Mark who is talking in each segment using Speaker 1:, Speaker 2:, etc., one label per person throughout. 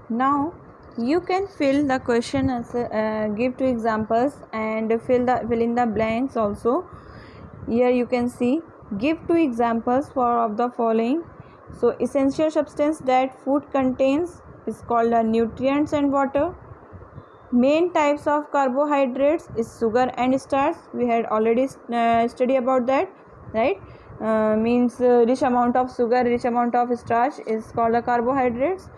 Speaker 1: Now you can fill the question answer, give two examples and fill in the blanks also. Here you can see, give two examples for of the following. So essential substance that food contains is called the nutrients and water. Main types of carbohydrates is sugar and starch. We had already studied about that, right? Means rich amount of sugar, rich amount of starch is called the carbohydrates,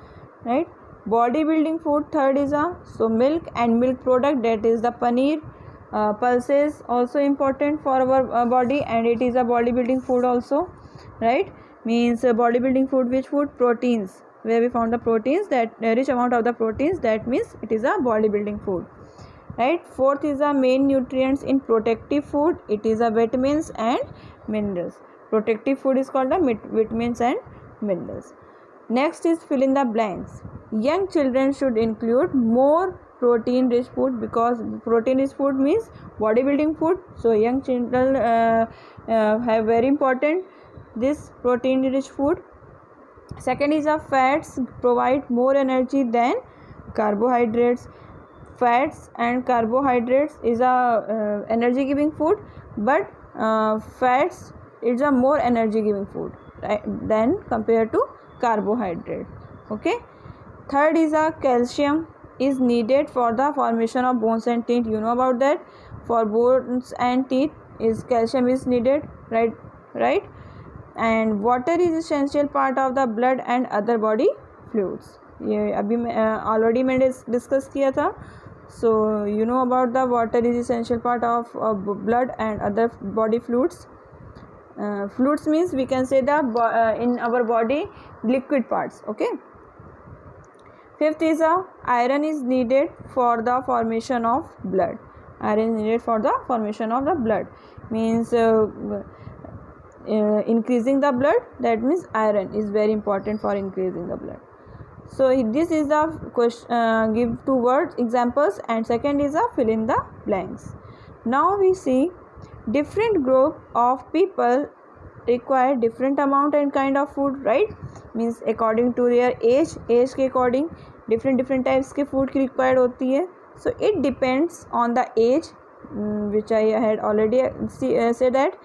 Speaker 1: right? Bodybuilding food, third is milk and milk product, that is the paneer. Pulses also important for our body, and it is a bodybuilding food also, right? Means bodybuilding food, which food? Proteins, where we found the proteins, that rich amount of the proteins, that means it is a bodybuilding food, right? Fourth is the main nutrients in protective food, it is a vitamins and minerals. Protective food is called the vitamins and minerals. Next is fill in the blanks. Young children should include more protein rich food, because protein rich food means bodybuilding food, so young children have very important this protein rich food. Second is fats provide more energy than carbohydrates. Fats and carbohydrates is a energy giving food, but fats is a more energy giving food, right, than compared to carbohydrate. Okay. Third is calcium is needed for the formation of bones and teeth. You know about that. For bones and teeth is calcium is needed, right. And water is essential part of the blood and other body fluids. ये अभी already मैंने discuss किया था. So you know about the water is essential part of blood and other body fluids. Fluids means we can say the in our body liquid parts. Okay. Fifth is iron is needed for the formation of blood. Iron is needed for the formation of the blood, means increasing the blood, that means iron is very important for increasing the blood. So this is the question, give two words examples, and second is fill in the blanks. Now we see different group of people require different amount and kind of food, right? Means according to their age के according different types के food की required होती है. So it depends on the age, which I had already said that,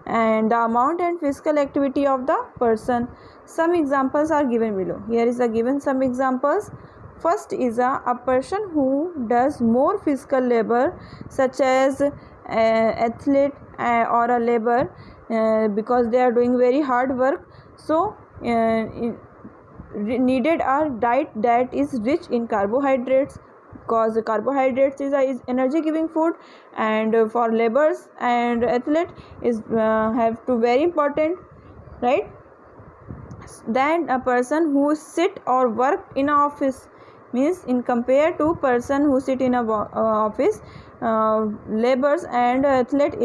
Speaker 1: and the amount and physical activity of the person. Some examples are given below. Here is given some examples. First is a person who does more physical labor, such as athlete or a labor, because they are doing very hard work, so needed a diet that is rich in carbohydrates, because carbohydrates is energy giving food, and for laborers and athlete is have to very important, right. Then a person who sit or work in an office, means in compared to person who sit in a office, laborers and athlete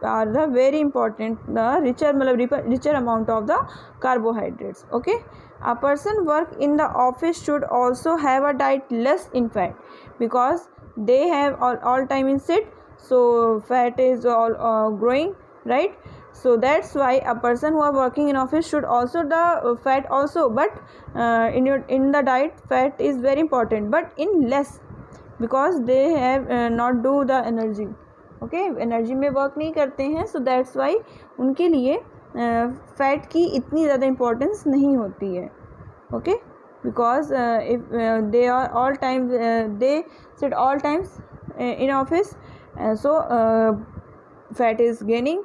Speaker 1: are the very important, the richer amount of the carbohydrates. Okay. A person work in the office should also have a diet less in fat, because they have all time in sit, so fat is all growing, right. So that's why a person who are working in office should also the fat also, but in the diet fat is very important, but in less, because they have not do the energy. Okay, energy में work नहीं करते हैं, so that's why उनके लिए fat की इतनी ज़्यादा importance नहीं होती है. Okay, because if they are all time they sit all times in office, so fat is gaining,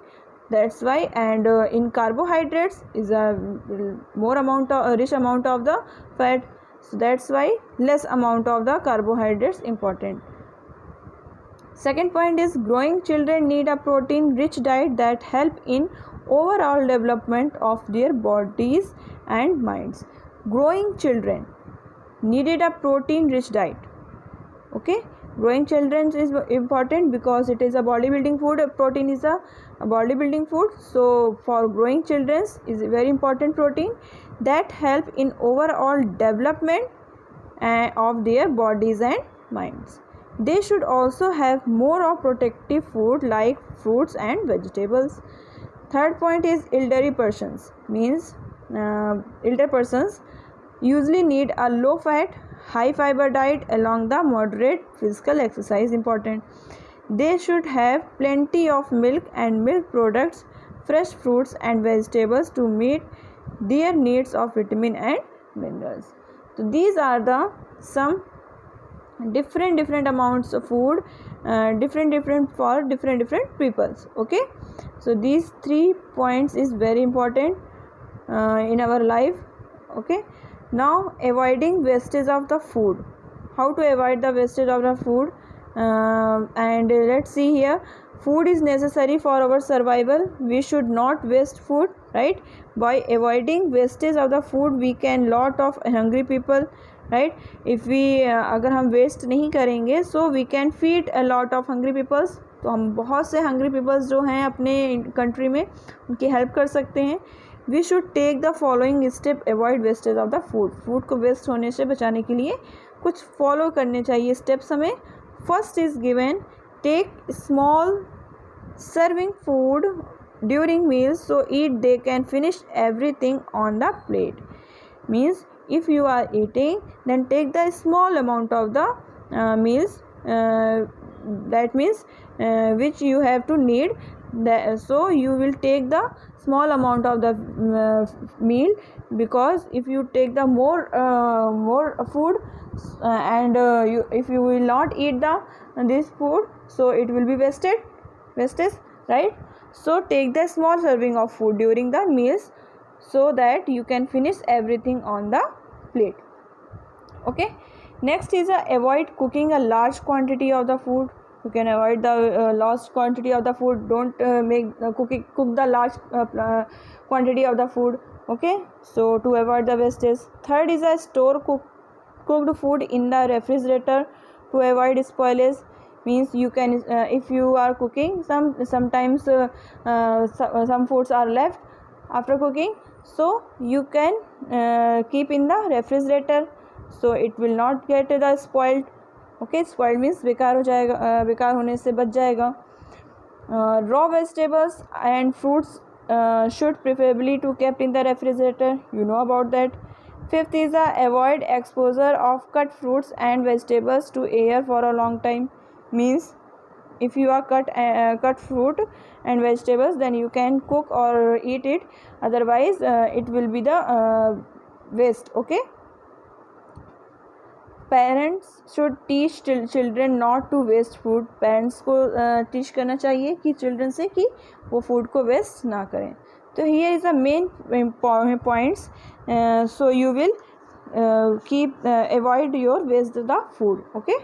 Speaker 1: that's why. And in carbohydrates is a more amount of rich amount of the fat, so that's why less amount of the carbohydrates important. Second point is growing children need a protein rich diet that help in overall development of their bodies and minds. Growing children needed a protein rich diet. Okay, growing children is important because it is a bodybuilding food. Protein is a bodybuilding food, so for growing children is a very important protein that help in overall development of their bodies and minds. They should also have more of protective food like fruits and vegetables. Third point is elderly persons, means elder persons usually need a low fat, high fiber diet along the moderate physical exercise important. They should have plenty of milk and milk products, fresh fruits and vegetables to meet their needs of vitamin and minerals. So these are the some different amounts of food, different for different peoples. Okay, so these 3 points is very important in our life. Okay, now avoiding wastage of the food. How to avoid the wastage of the food? And let's see here. Food is necessary for our survival. We should not waste food, right? By avoiding wastage of the food, we can lot of hungry people, right? If we अगर हम waste नहीं करेंगे, so we can feed a lot of hungry peoples. तो हम बहुत से hungry peoples जो हैं अपने कंट्री में उनकी हेल्प कर सकते हैं. We should take the following step avoid wastage of the food. Food को वेस्ट होने से बचाने के लिए कुछ फॉलो करने चाहिए स्टेप्स हमें. First is given, take small serving food during meals so eat they can finish everything on the plate. Means if you are eating, then take the small amount of the meals, that means which you have to need. So you will take the small amount of the meal, because if you take the more food and if you will not eat this food, so it will be wastage, right? So take the small serving of food during the meals so that you can finish everything on the plate. Okay, next is avoid cooking a large quantity of the food. You can avoid the large quantity of the food. Don't cook the large quantity of the food. Okay, so to avoid the wastage. Third is store cooked food in the refrigerator to avoid spoilage. Means you can if you are cooking, sometimes some foods are left after cooking, so you can keep in the refrigerator, so it will not get the spoiled. Okay, spoiled means बेकार हो जाएगा, बेकार होने से बच जाएगा. Raw vegetables and fruits should preferably to kept in the refrigerator. You know about that. Fifth is avoid exposure of cut fruits and vegetables to air for a long time. Means if you are cut fruit and vegetables, then you can cook or eat it, otherwise it will be the waste. Okay, parents should teach children not to waste food. Parents को teach करना चाहिए कि children से कि वो food को waste ना करें. तो here is the main points, so you will avoid your waste the food. Okay.